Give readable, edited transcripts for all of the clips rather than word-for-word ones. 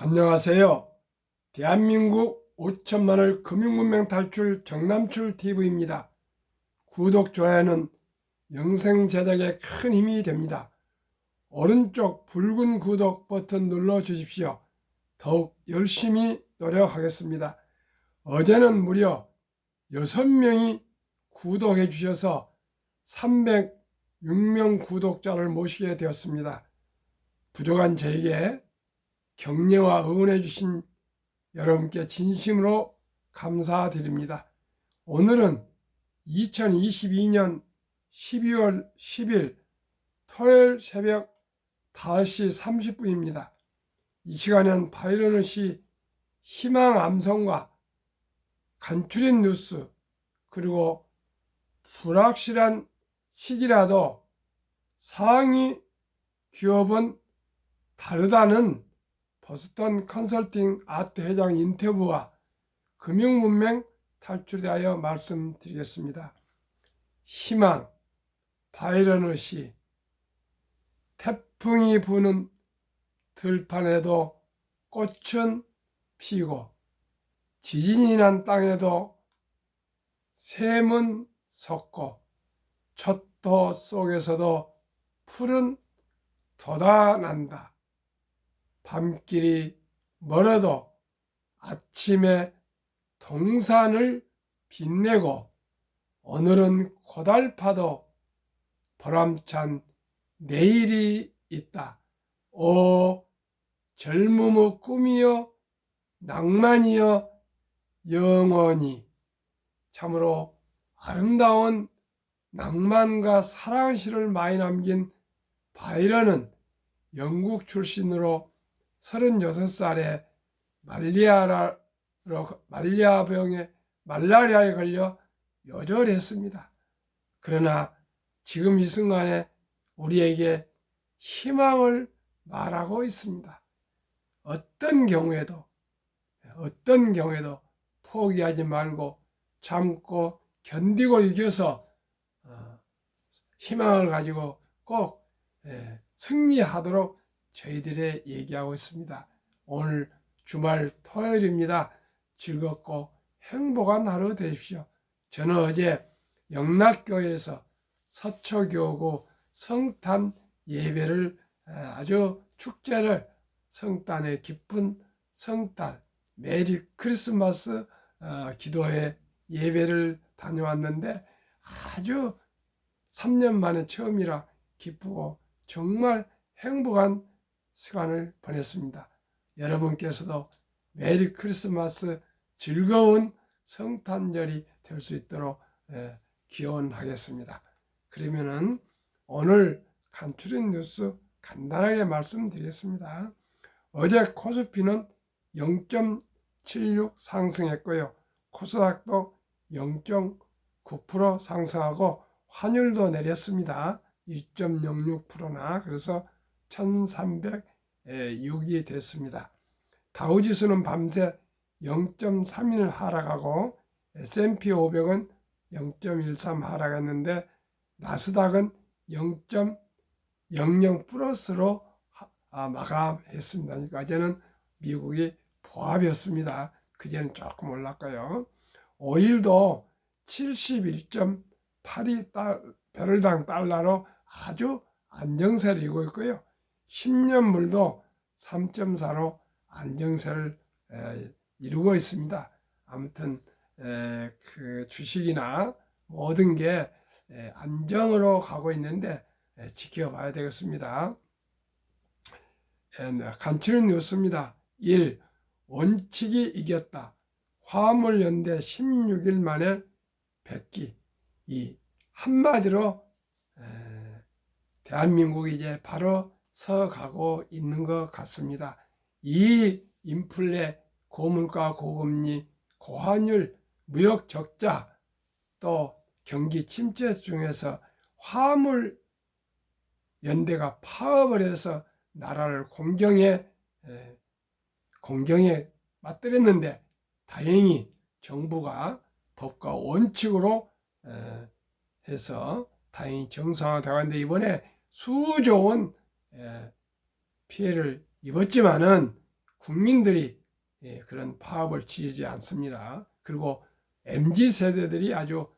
안녕하세요. 대한민국 5천만을 금융문명 탈출 정남출TV입니다. 구독, 좋아요는 영상 제작에 큰 힘이 됩니다. 오른쪽 붉은 구독 버튼 눌러 주십시오. 더욱 열심히 노력하겠습니다. 어제는 무려 6명이 구독해 주셔서 306명 구독자를 모시게 되었습니다. 부족한 저에게 격려와 응원해 주신 여러분께 진심으로 감사드립니다. 오늘은 2022년 12월 10일 토요일 새벽 5시 30분입니다. 이 시간엔 바이러시 희망 암송과 간추린 뉴스 그리고 불확실한 시기라도 상위 기업은 다르다는 보스턴 컨설팅 아트 회장 인터뷰와 금융문맹 탈출에 대하여 말씀드리겠습니다. 희망, 바이러시, 태풍이 부는 들판에도 꽃은 피고 지진이 난 땅에도 샘은 솟고 촛도 속에서도 풀은 돋아난다. 밤길이 멀어도 아침에 동산을 빛내고 오늘은 고달파도 보람찬 내일이 있다. 오 젊음의 꿈이여 낭만이여 영원히. 참으로 아름다운 낭만과 사랑시를 많이 남긴 바이런은 영국 출신으로 36살에 말라리아에 걸려 요절했습니다. 그러나 지금 이 순간에 우리에게 희망을 말하고 있습니다. 어떤 경우에도 포기하지 말고 참고 견디고 이겨서 희망을 가지고 꼭 승리하도록 저희들이 얘기하고 있습니다. 오늘 주말 토요일입니다. 즐겁고 행복한 하루 되십시오. 저는 어제 영락교회에서 서초교구 성탄 예배를 아주 축제를 성탄의 기쁜 성탄 메리 크리스마스 기도회 예배를 다녀왔는데 아주 3년 만에 처음이라 기쁘고 정말 행복한 시간을 보냈습니다. 여러분께서도 메리 크리스마스 즐거운 성탄절이 될 수 있도록 기원하겠습니다. 그러면은 오늘 간추린 뉴스 간단하게 말씀드리겠습니다. 어제 코스피는 0.76 상승했고요. 코스닥도 0.9% 상승하고 환율도 내렸습니다. 1.06%나 그래서 1306이 됐습니다. 다우지수는 밤새 0.31 하락하고 S&P 500은 0.13 하락했는데 나스닥은 0.00 플러스로 마감했습니다. 그러니까 어제는 미국이 보합이었습니다. 그제는 조금 올랐고요. 오일도 71.82 배럴당 달러로 아주 안정세를 이루고 있고요. 10년물도 3.4로 안정세를 이루고 있습니다. 아무튼 그 주식이나 모든 게 안정으로 가고 있는데 지켜봐야 되겠습니다. 간추린 뉴스입니다. 1. 원칙이 이겼다. 화물연대 16일 만에 백기. 2. 한마디로 대한민국이 이제 바로 서가고 있는 것 같습니다. 이 인플레, 고물가, 고금리, 고환율, 무역 적자, 또 경기 침체 중에서 화물 연대가 파업을 해서 나라를 공경에 맞들였는데 다행히 정부가 법과 원칙으로 해서 다행히 정상화되고 있는데 이번에 수조 원 피해를 입었지만은 국민들이 그런 파업을 지지하지 않습니다. 그리고 MZ세대들이 아주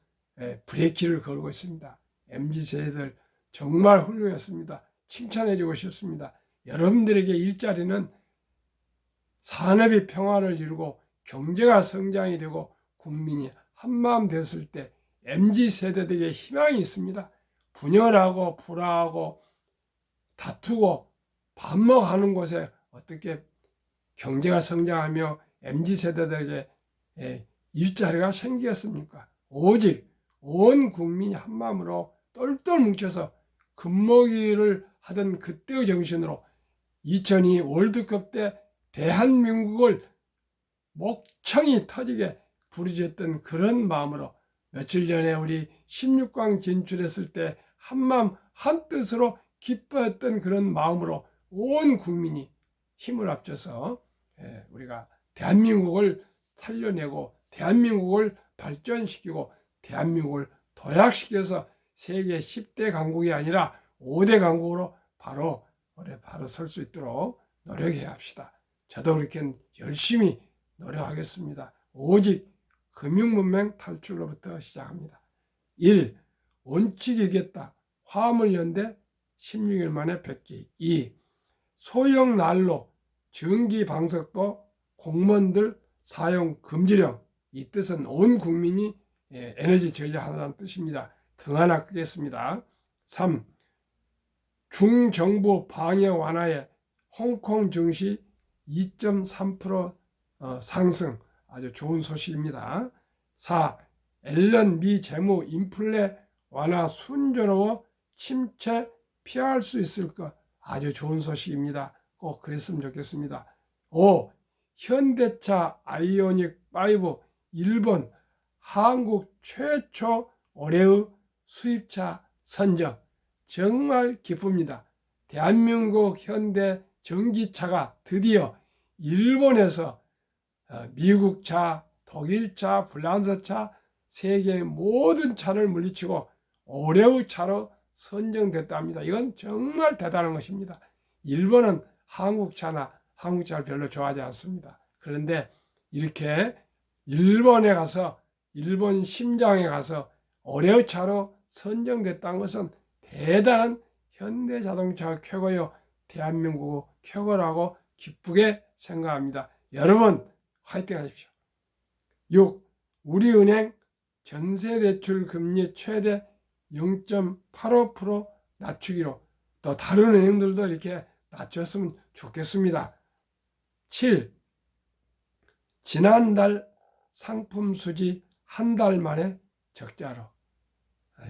브레이크를 걸고 있습니다. MZ세대들 정말 훌륭했습니다. 칭찬해주고 싶습니다. 여러분들에게 일자리는 산업이 평화를 이루고 경제가 성장이 되고 국민이 한마음 됐을 때 MZ세대들에게 희망이 있습니다. 분열하고 불화하고 다투고 반목하는 곳에 어떻게 경제가 성장하며 MZ세대들에게 일자리가 생기겠습니까? 오직 온 국민이 한마음으로 똘똘 뭉쳐서 금모기를 하던 그때의 정신으로 2002 월드컵 때 대한민국을 목청이 터지게 부르짖었던 그런 마음으로 며칠 전에 우리 16강 진출했을 때 한마음 한뜻으로 기뻐했던 그런 마음으로 온 국민이 힘을 합쳐서 우리가 대한민국을 살려내고 대한민국을 발전시키고 대한민국을 도약시켜서 세계 10대 강국이 아니라 5대 강국으로 바로 설 수 있도록 노력해야 합시다. 저도 그렇게 열심히 노력하겠습니다. 오직 금융문맹 탈출로부터 시작합니다. 1. 원칙이겠다. 화물연대 16일 만에 뵙기. 2. 소형 난로, 전기 방석도 공무원들 사용 금지령. 이 뜻은 온 국민이 에너지 절약하라는 뜻입니다. 등 하나 끄겠습니다. 3. 중정부 방해 완화에 홍콩 증시 2.3% 상승. 아주 좋은 소식입니다. 4. 앨런 미 재무 인플레 완화 순조로워 침체 피할 수 있을 것. 아주 좋은 소식입니다. 꼭 그랬으면 좋겠습니다. 5. 현대차 아이오닉 5 일본 한국 최초 올해의 수입차 선정. 정말 기쁩니다. 대한민국 현대 전기차가 드디어 일본에서 미국 차, 독일 차, 프랑스 차, 세계 모든 차를 물리치고 올해의 차로 선정됐답니다. 이건 정말 대단한 것입니다. 일본은 한국 차를 별로 좋아하지 않습니다. 그런데 이렇게 일본에 가서 일본 심장에 가서 올해의 차로 선정됐다는 것은 대단한 현대자동차 쾌거요 대한민국 쾌거라고 기쁘게 생각합니다. 여러분 화이팅 하십시오. 6. 우리은행 전세대출 금리 최대 0.85% 낮추기로. 또 다른 은행들도 이렇게 낮췄으면 좋겠습니다. 7. 지난달 상품 수지 한 달 만에 적자로.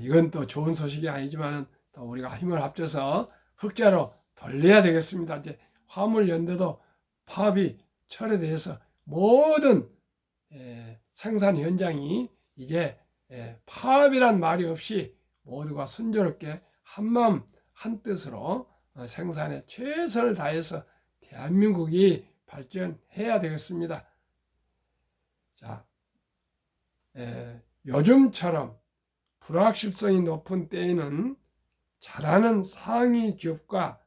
이건 또 좋은 소식이 아니지만 또 우리가 힘을 합쳐서 흑자로 돌려야 되겠습니다. 이제 화물연대도 파업이 철회돼서 모든 생산 현장이 이제 파업이란 말이 없이 모두가 순조롭게 한마음 한뜻으로 생산에 최선을 다해서 대한민국이 발전해야 되겠습니다. 자, 요즘처럼 불확실성이 높은 때에는 잘하는 상위 기업과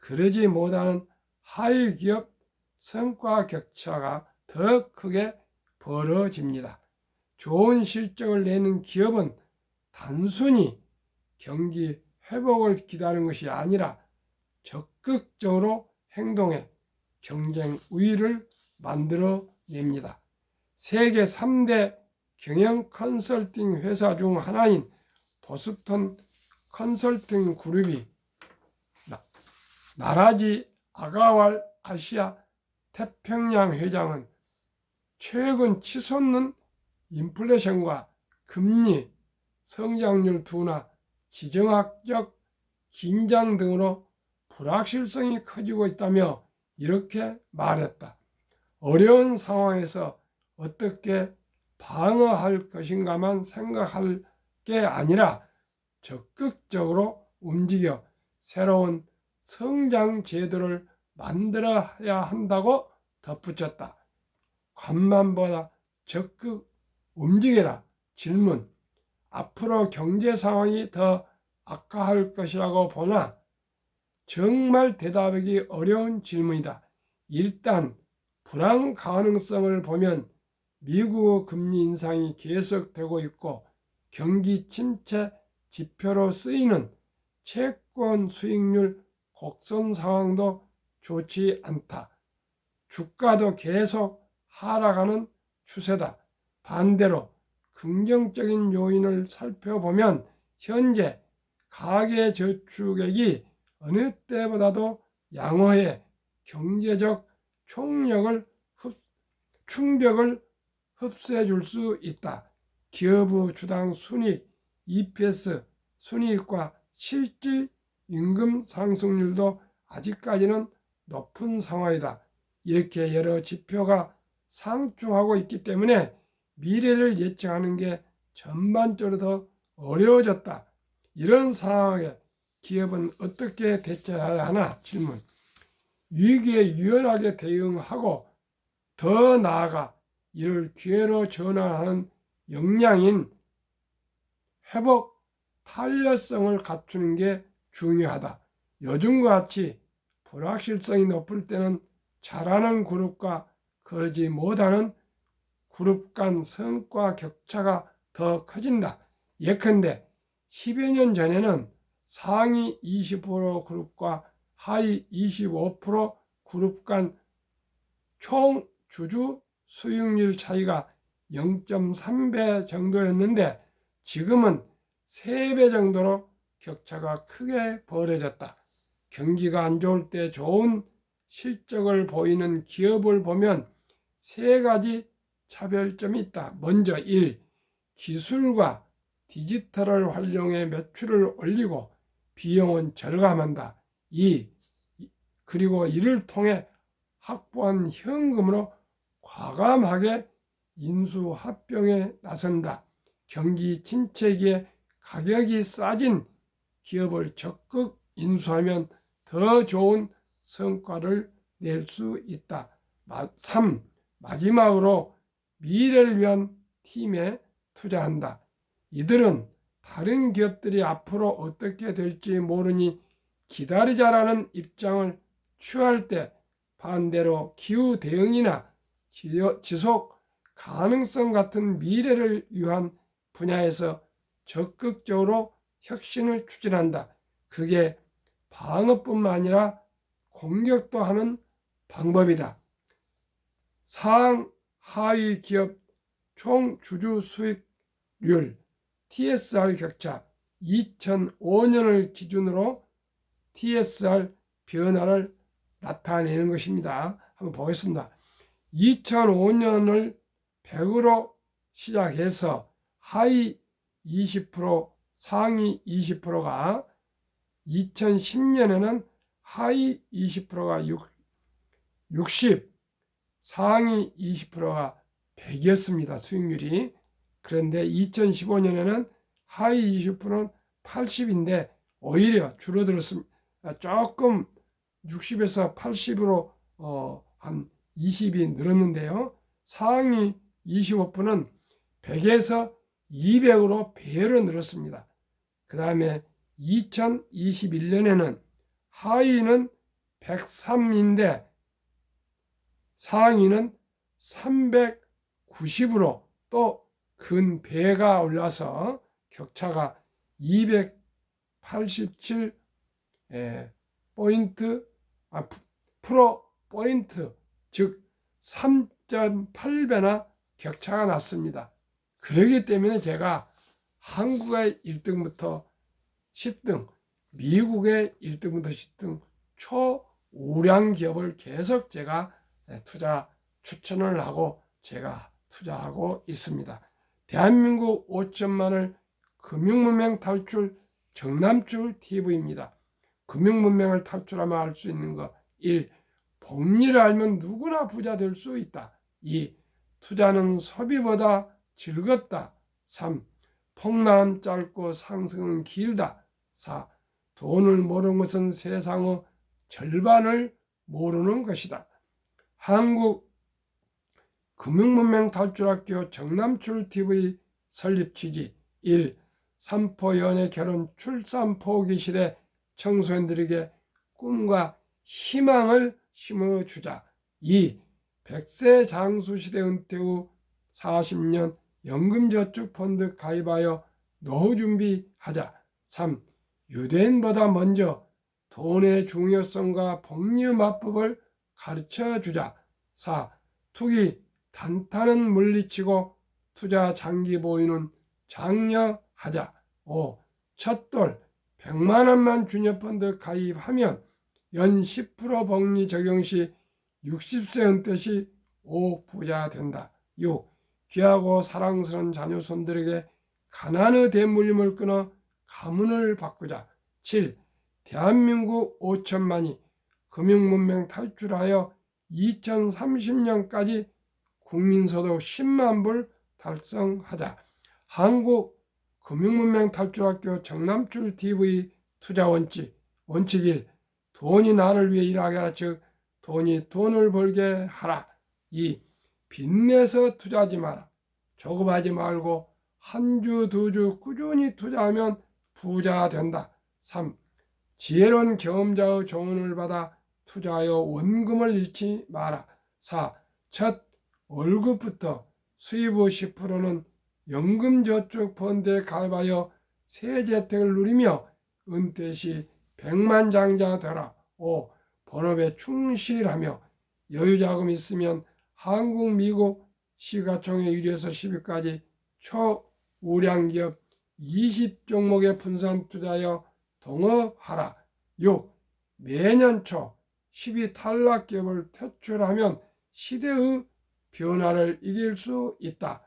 그러지 못하는 하위 기업 성과 격차가 더 크게 벌어집니다. 좋은 실적을 내는 기업은 단순히 경기 회복을 기다리는 것이 아니라 적극적으로 행동해 경쟁 우위를 만들어냅니다. 세계 3대 경영 컨설팅 회사 중 하나인 보스턴 컨설팅 그룹이 나라지 아가왈 아시아 태평양 회장은 최근 치솟는 인플레이션과 금리, 성장률 둔화, 지정학적 긴장 등으로 불확실성이 커지고 있다며 이렇게 말했다. 어려운 상황에서 어떻게 방어할 것인가만 생각할 게 아니라 적극적으로 움직여 새로운 성장 제도를 만들어야 한다고 덧붙였다. 관만보다 적극 움직여라. 질문. 앞으로 경제 상황이 더 악화할 것이라고 보나? 정말 대답하기 어려운 질문이다. 일단 불황 가능성을 보면 미국 금리 인상이 계속되고 있고 경기 침체 지표로 쓰이는 채권 수익률 곡선 상황도 좋지 않다. 주가도 계속 하락하는 추세다. 반대로 긍정적인 요인을 살펴보면 현재 가계저축액이 어느 때보다도 양호해 경제적 충격을 흡수해 줄 수 있다. 기업의 주당 순이익, EPS, 순이익과 실질 임금 상승률도 아직까지는 높은 상황이다. 이렇게 여러 지표가 상충하고 있기 때문에 미래를 예측하는 게 전반적으로 더 어려워졌다. 이런 상황에 기업은 어떻게 대처해야 하나? 질문. 위기에 유연하게 대응하고 더 나아가 이를 기회로 전환하는 역량인 회복 탄력성을 갖추는 게 중요하다. 요즘과 같이 불확실성이 높을 때는 잘하는 그룹과 그러지 못하는 그룹 간 성과 격차가 더 커진다. 예컨대 10여 년 전에는 상위 20% 그룹과 하위 25% 그룹 간 총 주주 수익률 차이가 0.3배 정도였는데 지금은 3배 정도로 격차가 크게 벌어졌다. 경기가 안 좋을 때 좋은 실적을 보이는 기업을 보면 3가지 차별점이 있다. 먼저 1. 기술과 디지털을 활용해 매출을 올리고 비용은 절감한다. 2. 그리고 이를 통해 확보한 현금으로 과감하게 인수합병에 나선다. 경기 침체기에 가격이 싸진 기업을 적극 인수하면 더 좋은 성과를 낼 수 있다. 3. 마지막으로 미래를 위한 팀에 투자한다. 이들은 다른 기업들이 앞으로 어떻게 될지 모르니 기다리자라는 입장을 취할 때 반대로 기후 대응이나 지속 가능성 같은 미래를 위한 분야에서 적극적으로 혁신을 추진한다. 그게 방어뿐만 아니라 공격도 하는 방법이다. 상 하위 기업 총 주주 수익률 TSR 격차 2005년을 기준으로 TSR 변화를 나타내는 것입니다. 한번 보겠습니다. 2005년을 100으로 시작해서 하위 20%, 상위 20%가 2010년에는 하위 20%가 60, 상위 20%가 100이었습니다. 수익률이. 그런데 2015년에는 하위 20%는 80인데 오히려 줄어들었습니다. 조금 60에서 80으로 한 20이 늘었는데요. 상위 25%는 100에서 200으로 배로 늘었습니다. 그 다음에 2021년에는 하위는 103인데 상위는 390으로 또 근 배가 올라서 격차가 287 포인트, 프로 포인트, 즉 3.8배나 격차가 났습니다. 그렇기 때문에 제가 한국의 1등부터 10등, 미국의 1등부터 10등 초우량 기업을 계속 제가 투자 추천을 하고 제가 투자하고 있습니다. 대한민국 5천만을 금융문명 탈출 정남출 TV입니다. 금융문명을 탈출하면 알 수 있는 것 1. 복리를 알면 누구나 부자 될 수 있다. 2. 투자는 소비보다 즐겁다. 3. 폭락은 짧고 상승은 길다. 4. 돈을 모르는 것은 세상의 절반을 모르는 것이다. 한국 금융문명 탈출학교 정남출TV 설립 취지 1. 삼포 연애 결혼 출산 포기 시대 청소년들에게 꿈과 희망을 심어주자. 2. 100세 장수시대 은퇴 후 40년 연금저축펀드 가입하여 노후 준비하자. 3. 유대인보다 먼저 돈의 중요성과 복리마법을 가르쳐주자. 4. 투기 단타는 물리치고 투자 장기 보유는 장려하자. 5. 첫돌 100만 원만 주녀펀드 가입하면 연 10% 복리 적용 시 60세 은퇴 시 5억 부자 된다. 6. 귀하고 사랑스러운 자녀 손들에게 가난의 대물림을 끊어 가문을 바꾸자. 7. 대한민국 5천만이 금융문명 탈출하여 2030년까지 국민소득 10만 불 달성하자. 한국 금융문명 탈출학교 정남출 TV 투자 원칙 1. 돈이 나를 위해 일하게 하라. 즉 돈이 돈을 벌게 하라. 2. 빚내서 투자하지 마라. 조급하지 말고 한 주, 두 주 꾸준히 투자하면 부자 된다. 3. 지혜로운 경험자의 조언을 받아 투자하여 원금을 잃지 마라. 4. 첫 월급부터 수입의 10%는 연금저축펀드에 가입하여 세제 혜택을 누리며 은퇴 시 백만장자 되라. 5. 본업에 충실하며 여유자금 있으면 한국, 미국 시가총액 1위에서 10위까지 초우량기업 20종목에 분산 투자하여 동업하라. 6. 매년 초 10위 탈락기업을 퇴출하면 시대의 변화를 이길 수 있다.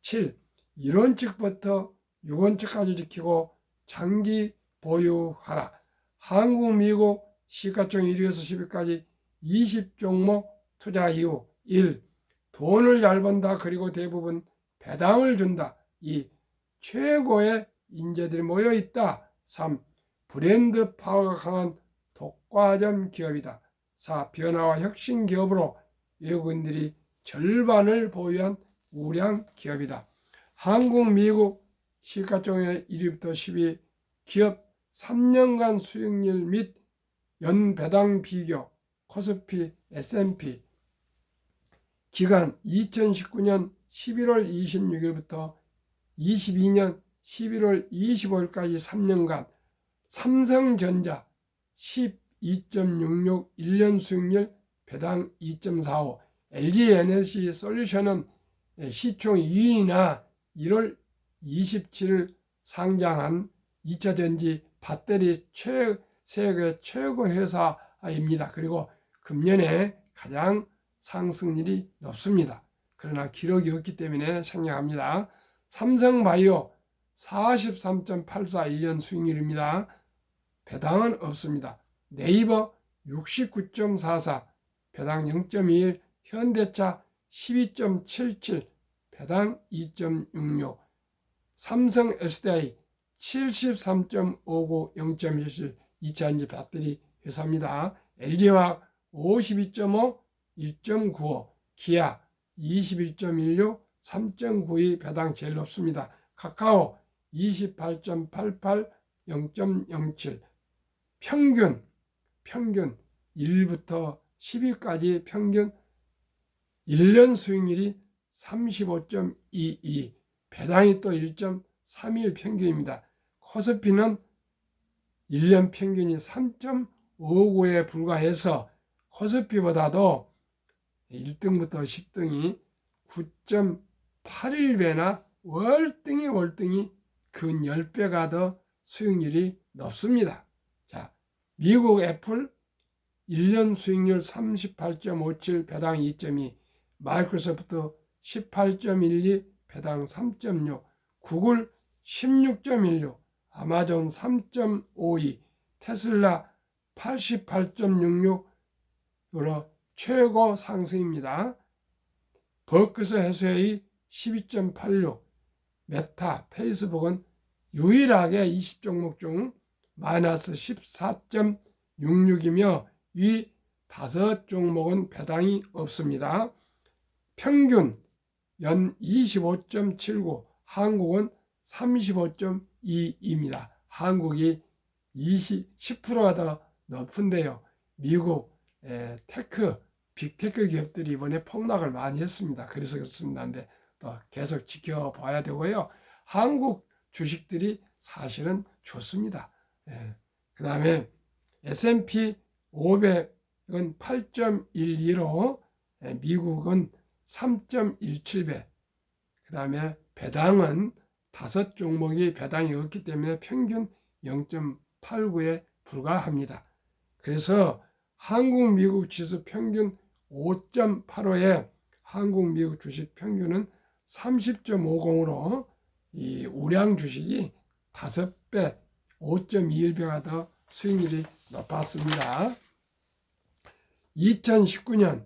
7. 1원칙부터 6원칙까지 지키고 장기 보유하라. 한국, 미국 시가총액 1위에서 10위까지 20종목 투자 이후. 1. 돈을 잘 번다. 그리고 대부분 배당을 준다. 2. 최고의 인재들이 모여있다. 3. 브랜드 파워가 강한 독과점 기업이다. 4. 변화와 혁신 기업으로 외국인들이 절반을 보유한 우량 기업이다. 한국, 미국 시가총액 1위부터 10위 기업 3년간 수익률 및 연배당 비교 코스피 S&P 기간 2019년 11월 26일부터 22년 11월 25일까지 3년간 삼성전자 12.66 1년 수익률 배당 2.45 LG에너지 솔루션은 시총 2위나 1월 27일 상장한 2차전지 배터리 세계 최고 회사입니다. 그리고 금년에 가장 상승률이 높습니다. 그러나 기록이 없기 때문에 생략합니다. 삼성바이오 43.84 1년 수익률입니다. 배당은 없습니다. 네이버 69.44 배당 0.21 현대차 12.77 배당 2.66 삼성 SDI 73.59 0.77 2차전지 배터리 회사입니다. LG화학 52.5 1.95 기아 21.16 3.92 배당 제일 높습니다. 카카오 28.88 0.07 평균 1부터 10위까지 평균 1년 수익률이 35.22 배당이 또 1.31 평균입니다. 코스피는 1년 평균이 3.59에 불과해서 코스피보다도 1등부터 10등이 9.81배나 월등히 근 10배가 더 수익률이 높습니다. 자, 미국 애플 1년 수익률 38.57 배당 2.2 마이크로소프트 18.12 배당 3.6 구글 16.16 아마존 3.52 테슬라 88.66으로 최고 상승입니다. 버크셔 해수웨이 12.86 메타 페이스북은 유일하게 20종목 중 마이너스 14.66이며 이 5종목은 배당이 없습니다. 평균 연 25.79 한국은 35.22입니다. 한국이 10%가 더 높은데요. 미국 테크 빅테크 기업들이 이번에 폭락을 많이 했습니다. 그래서 그렇습니다. 근데 또 계속 지켜봐야 되고요. 한국 주식들이 사실은 좋습니다. 그 다음에 S&P 500은 8.12로 미국은 3.17배, 그 다음에 배당은 5종목이 배당이 없기 때문에 평균 0.89에 불과합니다. 그래서 한국 미국 지수 평균 5.85에 한국 미국 주식 평균은 30.50으로 이 우량 주식이 5배, 5.21배가 더 수익률이 높았습니다. 2019년,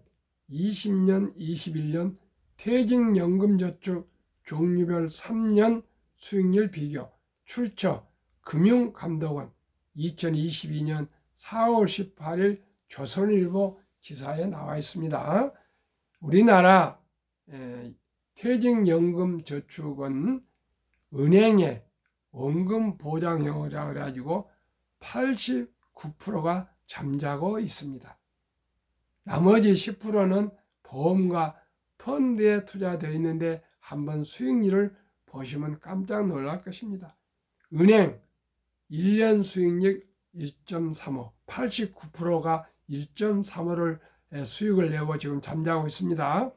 20년, 21년 퇴직연금저축 종류별 3년 수익률 비교 출처 금융감독원 2022년 4월 18일 조선일보 기사에 나와 있습니다. 우리나라 퇴직연금저축은 은행의 원금보장형이라 가지고 89%가 잠자고 있습니다. 나머지 10%는 보험과 펀드에 투자되어 있는데 한번 수익률을 보시면 깜짝 놀랄 것입니다. 은행 1년 수익률 1.35, 89%가 1.35를 수익을 내고 지금 잠자고 있습니다.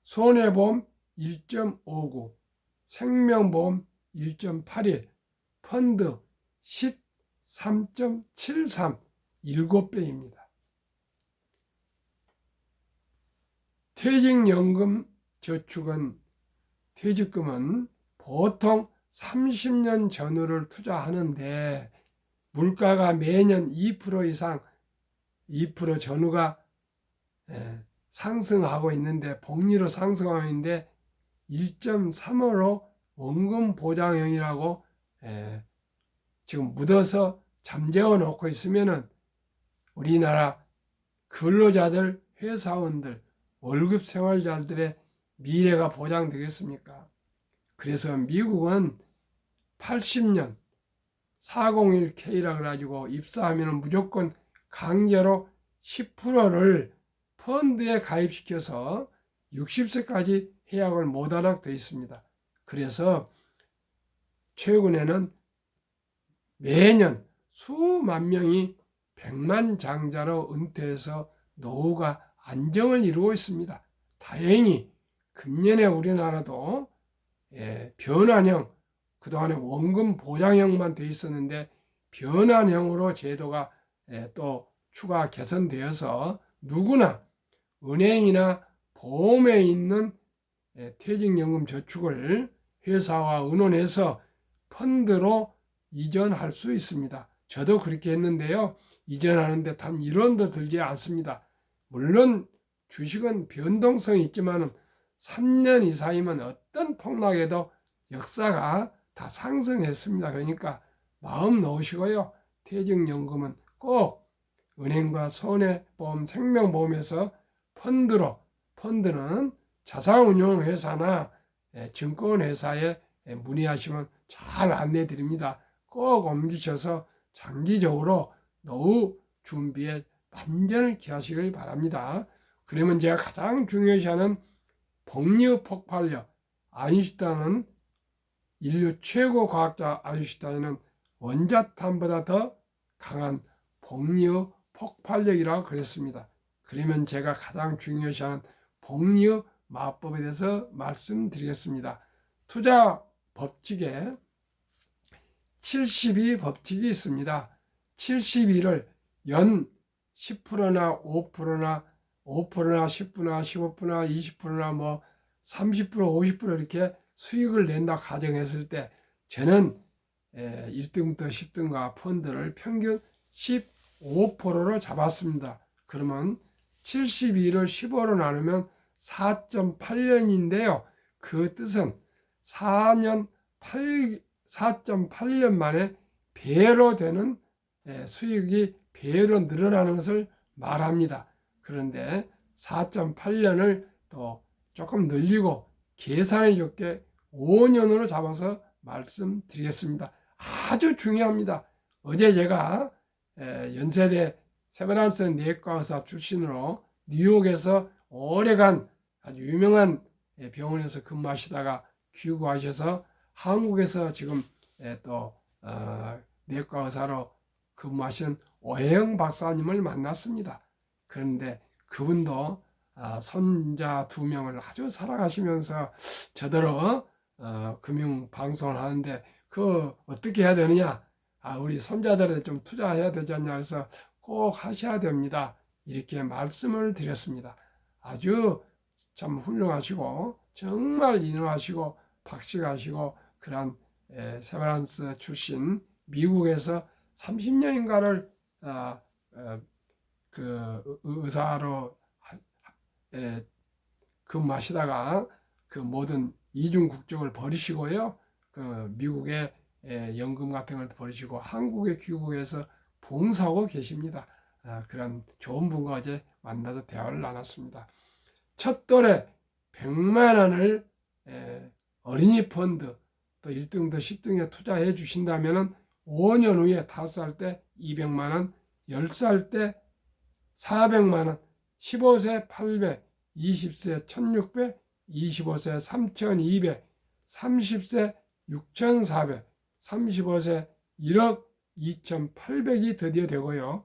손해보험 1.59, 생명보험 1.81, 펀드 13.73, 7배입니다. 퇴직연금 저축은 퇴직금은 보통 30년 전후를 투자하는데 물가가 매년 2% 이상 2% 전후가 상승하고 있는데 복리로 상승하고 있는데 1.35로 원금 보장형이라고 지금 묻어서 잠재워 놓고 있으면은 우리나라 근로자들, 회사원들, 월급 생활자들의 미래가 보장되겠습니까? 그래서 미국은 80년 401K라 그래가지고 입사하면 무조건 강제로 10%를 펀드에 가입시켜서 60세까지 해약을 못하도록 되어 있습니다. 그래서 최근에는 매년 수만 명이 백만장자로 은퇴해서 노후가 안정을 이루고 있습니다. 다행히 금년에 우리나라도 변환형, 그동안에 원금 보장형만 돼 있었는데 변환형으로 제도가 또 추가 개선되어서 누구나 은행이나 보험에 있는 퇴직연금 저축을 회사와 의논해서 펀드로 이전할 수 있습니다. 저도 그렇게 했는데요. 이전하는데 단 1원도 들지 않습니다. 물론 주식은 변동성이 있지만 3년 이상이면 어떤 폭락에도 역사가 다 상승했습니다. 그러니까 마음 놓으시고요. 퇴직연금은 꼭 은행과 손해보험, 생명보험에서 펀드는 자산운용회사나 증권회사에 문의하시면 잘 안내 드립니다. 꼭 옮기셔서 장기적으로 노후 준비에 만전을 기하시길 바랍니다. 그러면 제가 가장 중요시하는 복리 폭발력, 아인슈타인은 인류 최고 과학자 아인슈타인은 원자탄보다 더 강한 복리의 폭발력이라고 그랬습니다. 그러면 제가 가장 중요시하는 복리의 마법에 대해서 말씀드리겠습니다. 투자 법칙에 72법칙이 있습니다. 72를 연 10%나 5%나 5%나 10%나 15%나 20%나 뭐 30%, 50% 이렇게 수익을 낸다 가정했을 때 저는 1등부터 10등과 펀드를 평균 15%로 잡았습니다. 그러면 72를 15로 나누면 4.8년인데요. 그 뜻은 4.8년 만에 배로 되는 수익이 배로 늘어나는 것을 말합니다. 그런데 4.8년을 또 조금 늘리고 계산해 좋게 5년으로 잡아서 말씀드리겠습니다. 아주 중요합니다. 어제 제가 연세대 세브란스 내과 의사 출신으로 뉴욕에서 오래간 아주 유명한 병원에서 근무하시다가 귀국하셔서 한국에서 지금 또 내과 의사로 근무하시는 오혜영 박사님을 만났습니다. 그런데 그분도 손자 2명을 아주 사랑하시면서 저더러 금융 방송을 하는데 그 어떻게 해야 되느냐, 우리 손자들한테 좀 투자해야 되지 않냐 해서 꼭 하셔야 됩니다. 이렇게 말씀을 드렸습니다. 아주 참 훌륭하시고 정말 인후하시고 박식하시고 그런 세브란스 출신 미국에서 30년인가를 그 의사로 근무하시다가 그 모든 이중 국적을 버리시고요, 그 미국의 연금 같은 걸 버리시고 한국에 귀국해서 봉사하고 계십니다. 그런 좋은 분과 어제 만나서 대화를 나눴습니다. 첫 돌에 100만 원을 어린이 펀드 또 1등도 10등에 투자해 주신다면 5년 후에 5살 때 200만 원, 10살 때 400만 원, 15세 800, 20세 1600, 25세 3200, 30세 6400, 35세 1억 2800이 드디어 되고요.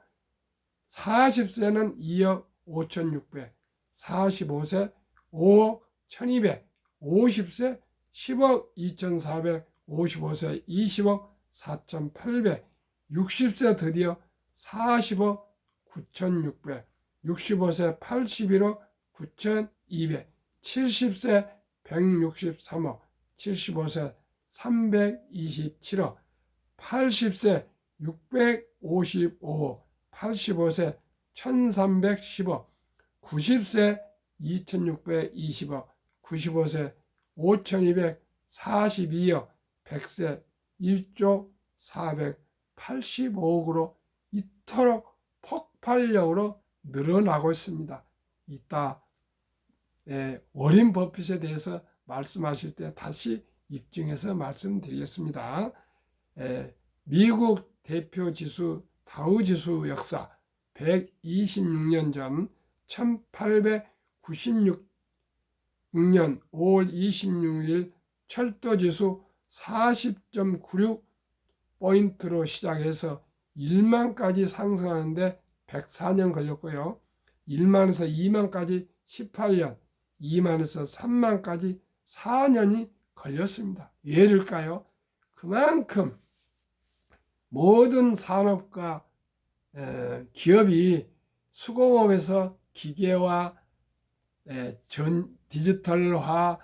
40세는 2억 5600, 45세 5억 1200, 50세 10억 2400, 55세 20억 4800, 60세 드디어 40억 9600, 65세 81억 9200, 70세 163억, 75세 327억, 80세 655억, 85세 1310억, 90세 2620억, 95세 5242억, 100세 1조 485억으로 이토록 폭발력으로 늘어나고 있습니다. 이따 워렌 버핏에 대해서 말씀하실 때 다시 입증해서 말씀드리겠습니다. 미국 대표 지수 다우지수 역사 126년 전 1896년 5월 26일 철도지수 40.96포인트로 시작해서 1만까지 상승하는데 104년 걸렸고요. 1만에서 2만까지 18년, 2만에서 3만까지 4년이 걸렸습니다. 왜일까요? 그만큼 모든 산업과 기업이 수공업에서 기계화, 디지털화,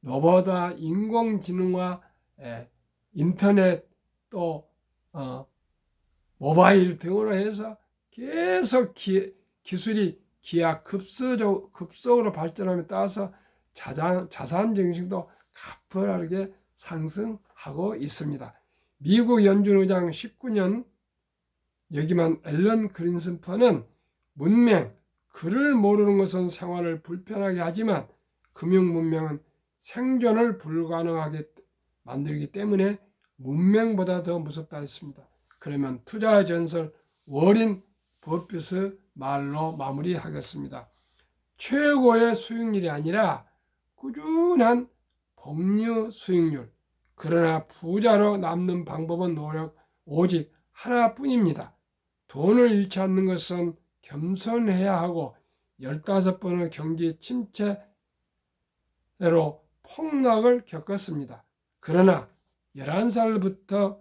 로봇화, 인공지능화, 인터넷 또 모바일 등으로 해서 계속 기술이 급속으로 발전함에 따라서 자산 증식도 가파르게 상승하고 있습니다. 미국 연준 의장 19년 여기만 앨런 그린스펀은 문맹, 글을 모르는 것은 생활을 불편하게 하지만 금융 문명은 생존을 불가능하게 만들기 때문에 문맹보다 더 무섭다 했습니다. 그러면 투자의 전설 워렌 버핏의 말로 마무리하겠습니다. 최고의 수익률이 아니라 꾸준한 복리 수익률, 그러나 부자로 남는 방법은 오직 하나뿐입니다. 돈을 잃지 않는 것은 겸손해야 하고 15번의 경기 침체로 폭락을 겪었습니다. 그러나 11살부터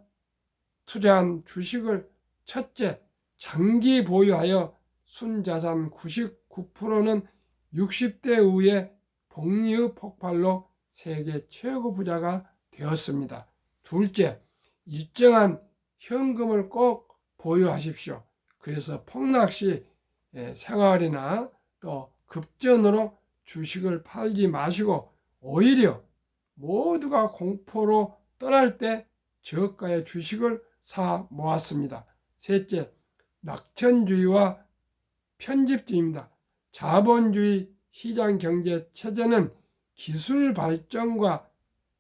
투자한 주식을 첫째, 장기 보유하여 순자산 99%는 60대 이후에 복리의 폭발로 세계 최고 부자가 되었습니다. 둘째, 일정한 현금을 꼭 보유하십시오. 그래서 폭락 시 생활이나 또 급전으로 주식을 팔지 마시고 오히려 모두가 공포로 떠날 때 저가의 주식을 사 모았습니다. 셋째, 낙천주의와 편집주의입니다. 자본주의 시장 경제 체제는 기술 발전과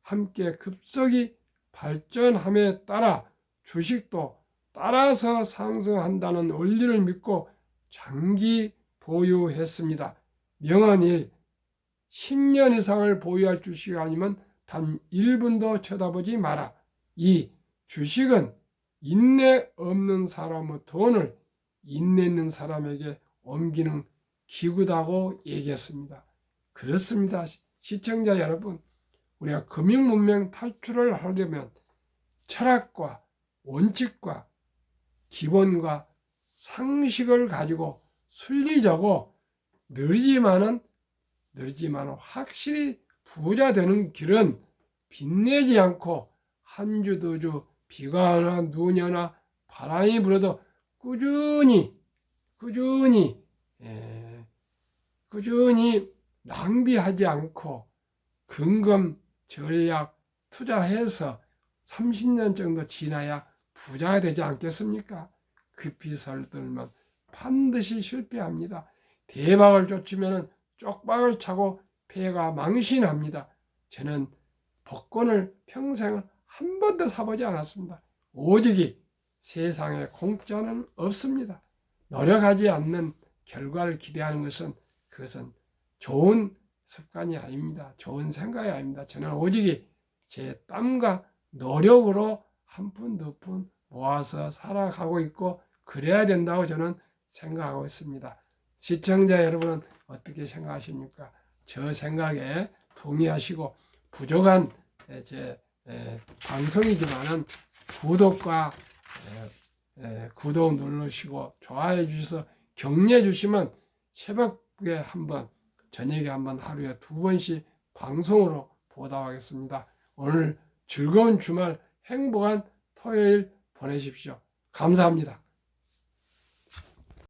함께 급속히 발전함에 따라 주식도 따라서 상승한다는 원리를 믿고 장기 보유했습니다. 명언 10년 이상을 보유할 주식 아니면 단 1분도 쳐다보지 마라. 2. 주식은 인내 없는 사람의 돈을 인내 있는 사람에게 옮기는 기구다고 얘기했습니다. 그렇습니다. 시청자 여러분, 우리가 금융문명 탈출을 하려면 철학과 원칙과 기본과 상식을 가지고 순리적으로 느리지만은 확실히 부자 되는 길은 빚내지 않고 한 주 두 주 비가 오나 눈이 오나 바람이 불어도 꾸준히 낭비하지 않고 근검 전략 투자해서 30년 정도 지나야 부자가 되지 않겠습니까? 급히 설들면 반드시 실패합니다. 대박을 쫓으면 쪽박을 차고 배가 망신합니다. 저는 복권을 평생 한 번도 사보지 않았습니다. 오직이 세상에 공짜는 없습니다. 노력하지 않는 결과를 기대하는 그것은 좋은 습관이 아닙니다. 좋은 생각이 아닙니다. 저는 오직이 제 땀과 노력으로 한 푼 두 푼 모아서 살아가고 있고 그래야 된다고 저는 생각하고 있습니다. 시청자 여러분은 어떻게 생각하십니까? 저 생각에 동의하시고 부족한 제 방송이지만은 구독 누르시고 좋아해 주셔서 격려해 주시면 새벽에 한번 저녁에 한번 하루에 2번씩 방송으로 보답하겠습니다. 오늘 즐거운 주말 행복한 토요일 보내십시오. 감사합니다.